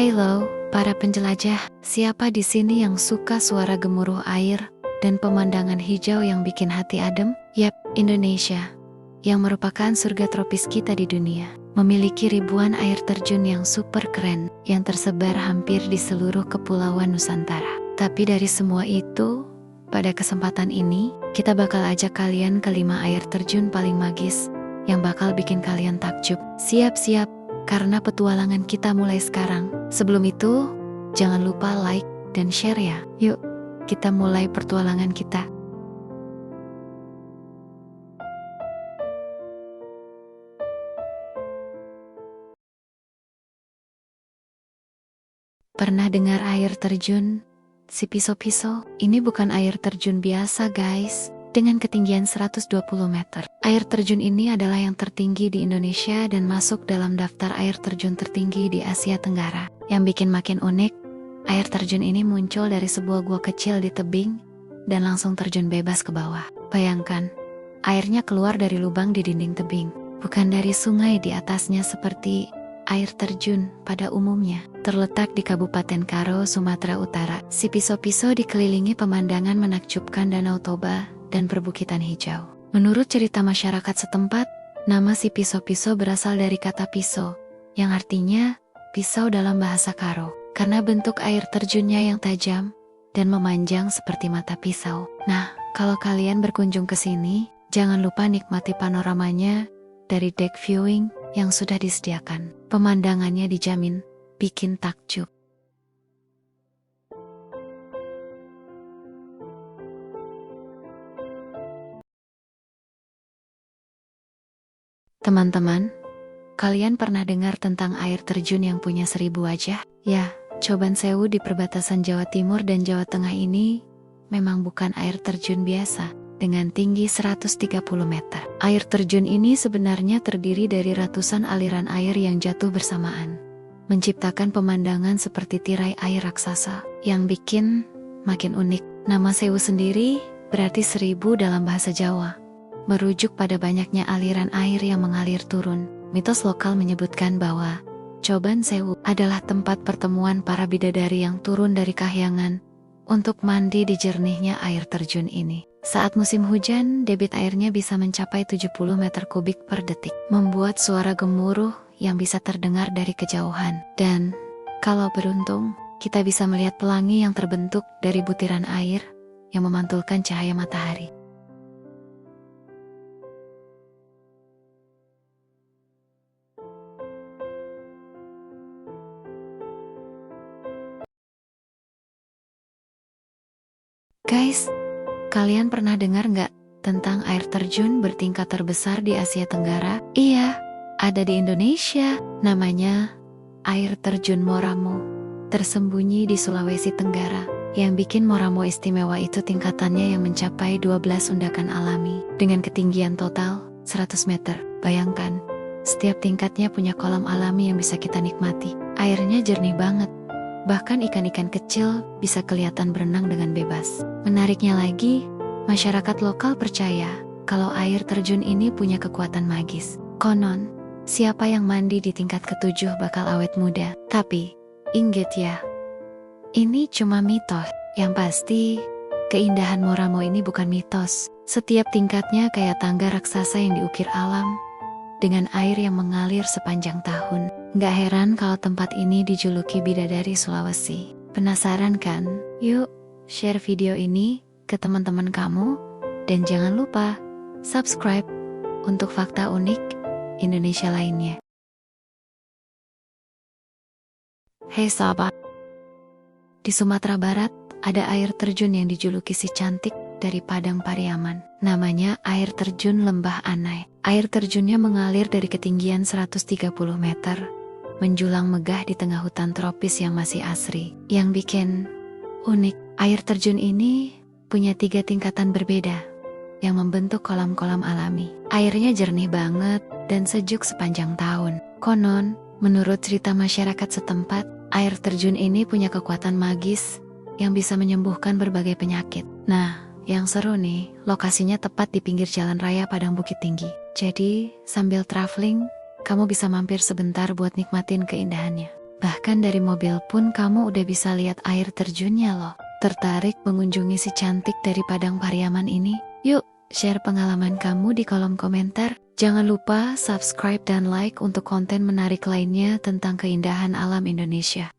Halo, para penjelajah, siapa di sini yang suka suara gemuruh air dan pemandangan hijau yang bikin hati adem? Yap, Indonesia, yang merupakan surga tropis kita di dunia, memiliki ribuan air terjun yang super keren, yang tersebar hampir di seluruh kepulauan Nusantara. Tapi dari semua itu, pada kesempatan ini, kita bakal ajak kalian ke 5 air terjun paling magis, yang bakal bikin kalian takjub. Siap-siap, karena petualangan kita mulai sekarang. Sebelum itu, jangan lupa like dan share ya. Yuk, kita mulai pertualangan kita. Pernah dengar air terjun si Piso-Piso? Ini bukan air terjun biasa guys, dengan ketinggian 120 meter. Air terjun ini adalah yang tertinggi di Indonesia dan masuk dalam daftar air terjun tertinggi di Asia Tenggara. Yang bikin makin unik, air terjun ini muncul dari sebuah gua kecil di tebing dan langsung terjun bebas ke bawah. Bayangkan, airnya keluar dari lubang di dinding tebing, bukan dari sungai di atasnya seperti air terjun pada umumnya. Terletak di Kabupaten Karo, Sumatera Utara, si Piso-Piso dikelilingi pemandangan menakjubkan Danau Toba dan perbukitan hijau. Menurut cerita masyarakat setempat, nama si Piso-Piso berasal dari kata piso, yang artinya pisau dalam bahasa Karo, karena bentuk air terjunnya yang tajam dan memanjang seperti mata pisau. Nah, kalau kalian berkunjung ke sini, jangan lupa nikmati panoramanya dari deck viewing yang sudah disediakan. Pemandangannya dijamin bikin takjub. Teman-teman, kalian pernah dengar tentang air terjun yang punya 1000 wajah? Ya, Coban Sewu di perbatasan Jawa Timur dan Jawa Tengah ini memang bukan air terjun biasa. Dengan tinggi 130 meter. Air terjun ini sebenarnya terdiri dari ratusan aliran air yang jatuh bersamaan, menciptakan pemandangan seperti tirai air raksasa. Yang bikin makin unik, nama Sewu sendiri berarti 1000 dalam bahasa Jawa, merujuk pada banyaknya aliran air yang mengalir turun. Mitos lokal menyebutkan bahwa Coban Sewu adalah tempat pertemuan para bidadari yang turun dari kahyangan untuk mandi di jernihnya air terjun ini. Saat musim hujan, debit airnya bisa mencapai 70 meter kubik per detik, membuat suara gemuruh yang bisa terdengar dari kejauhan. Dan kalau beruntung, kita bisa melihat pelangi yang terbentuk dari butiran air yang memantulkan cahaya matahari. Guys, kalian pernah dengar nggak tentang air terjun bertingkat terbesar di Asia Tenggara? Iya, ada di Indonesia. Namanya air terjun Moramo, tersembunyi di Sulawesi Tenggara. Yang bikin Moramo istimewa itu tingkatannya yang mencapai 12 undakan alami dengan ketinggian total 100 meter. Bayangkan, setiap tingkatnya punya kolam alami yang bisa kita nikmati. Airnya jernih banget. Bahkan ikan-ikan kecil bisa kelihatan berenang dengan bebas. Menariknya lagi, masyarakat lokal percaya kalau air terjun ini punya kekuatan magis. Konon, siapa yang mandi di tingkat ke-7 bakal awet muda. Tapi, ingat ya, ini cuma mitos. Yang pasti, keindahan Moramo ini bukan mitos. Setiap tingkatnya kayak tangga raksasa yang diukir alam, dengan air yang mengalir sepanjang tahun. Gak heran kalau tempat ini dijuluki Bidadari Sulawesi. Penasaran kan? Yuk, share video ini ke teman-teman kamu, dan jangan lupa subscribe untuk fakta unik Indonesia lainnya. Hey sahabat, di Sumatera Barat ada air terjun yang dijuluki si cantik dari Padang Pariaman. Namanya air terjun Lembah Anai. Air terjunnya mengalir dari ketinggian 130 meter, menjulang megah di tengah hutan tropis yang masih asri. Yang bikin unik, air terjun ini punya 3 tingkatan berbeda yang membentuk kolam-kolam alami. Airnya jernih banget dan sejuk sepanjang tahun. Konon, menurut cerita masyarakat setempat, air terjun ini punya kekuatan magis yang bisa menyembuhkan berbagai penyakit. Nah, yang seru nih, lokasinya tepat di pinggir jalan raya Padang Bukit Tinggi. Jadi, sambil traveling, kamu bisa mampir sebentar buat nikmatin keindahannya. Bahkan dari mobil pun kamu udah bisa lihat air terjunnya loh. Tertarik mengunjungi si cantik dari Padang Pariaman ini? Yuk, share pengalaman kamu di kolom komentar. Jangan lupa subscribe dan like untuk konten menarik lainnya tentang keindahan alam Indonesia.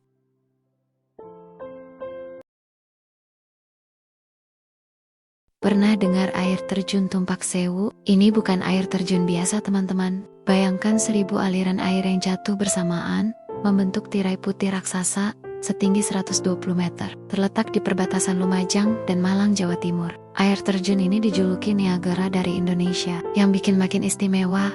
Pernah dengar air terjun Tumpak Sewu? Ini bukan air terjun biasa teman-teman. Bayangkan 1000 aliran air yang jatuh bersamaan, membentuk tirai putih raksasa setinggi 120 meter. Terletak di perbatasan Lumajang dan Malang, Jawa Timur. Air terjun ini dijuluki Niagara dari Indonesia. Yang bikin makin istimewa,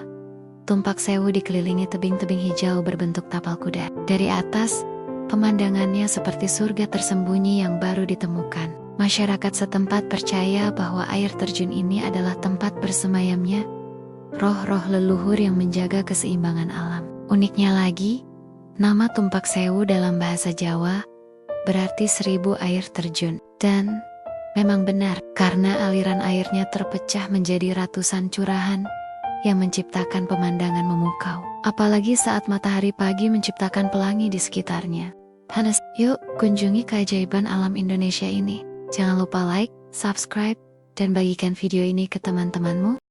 Tumpak Sewu dikelilingi tebing-tebing hijau berbentuk tapal kuda. Dari atas, pemandangannya seperti surga tersembunyi yang baru ditemukan. Masyarakat setempat percaya bahwa air terjun ini adalah tempat bersemayamnya roh-roh leluhur yang menjaga keseimbangan alam. Uniknya lagi, nama Tumpak Sewu dalam bahasa Jawa berarti 1000 air terjun. Dan memang benar, karena aliran airnya terpecah menjadi ratusan curahan yang menciptakan pemandangan memukau. Apalagi saat matahari pagi menciptakan pelangi di sekitarnya. Hanes, yuk kunjungi keajaiban alam Indonesia ini. Jangan lupa like, subscribe, dan bagikan video ini ke teman-temanmu.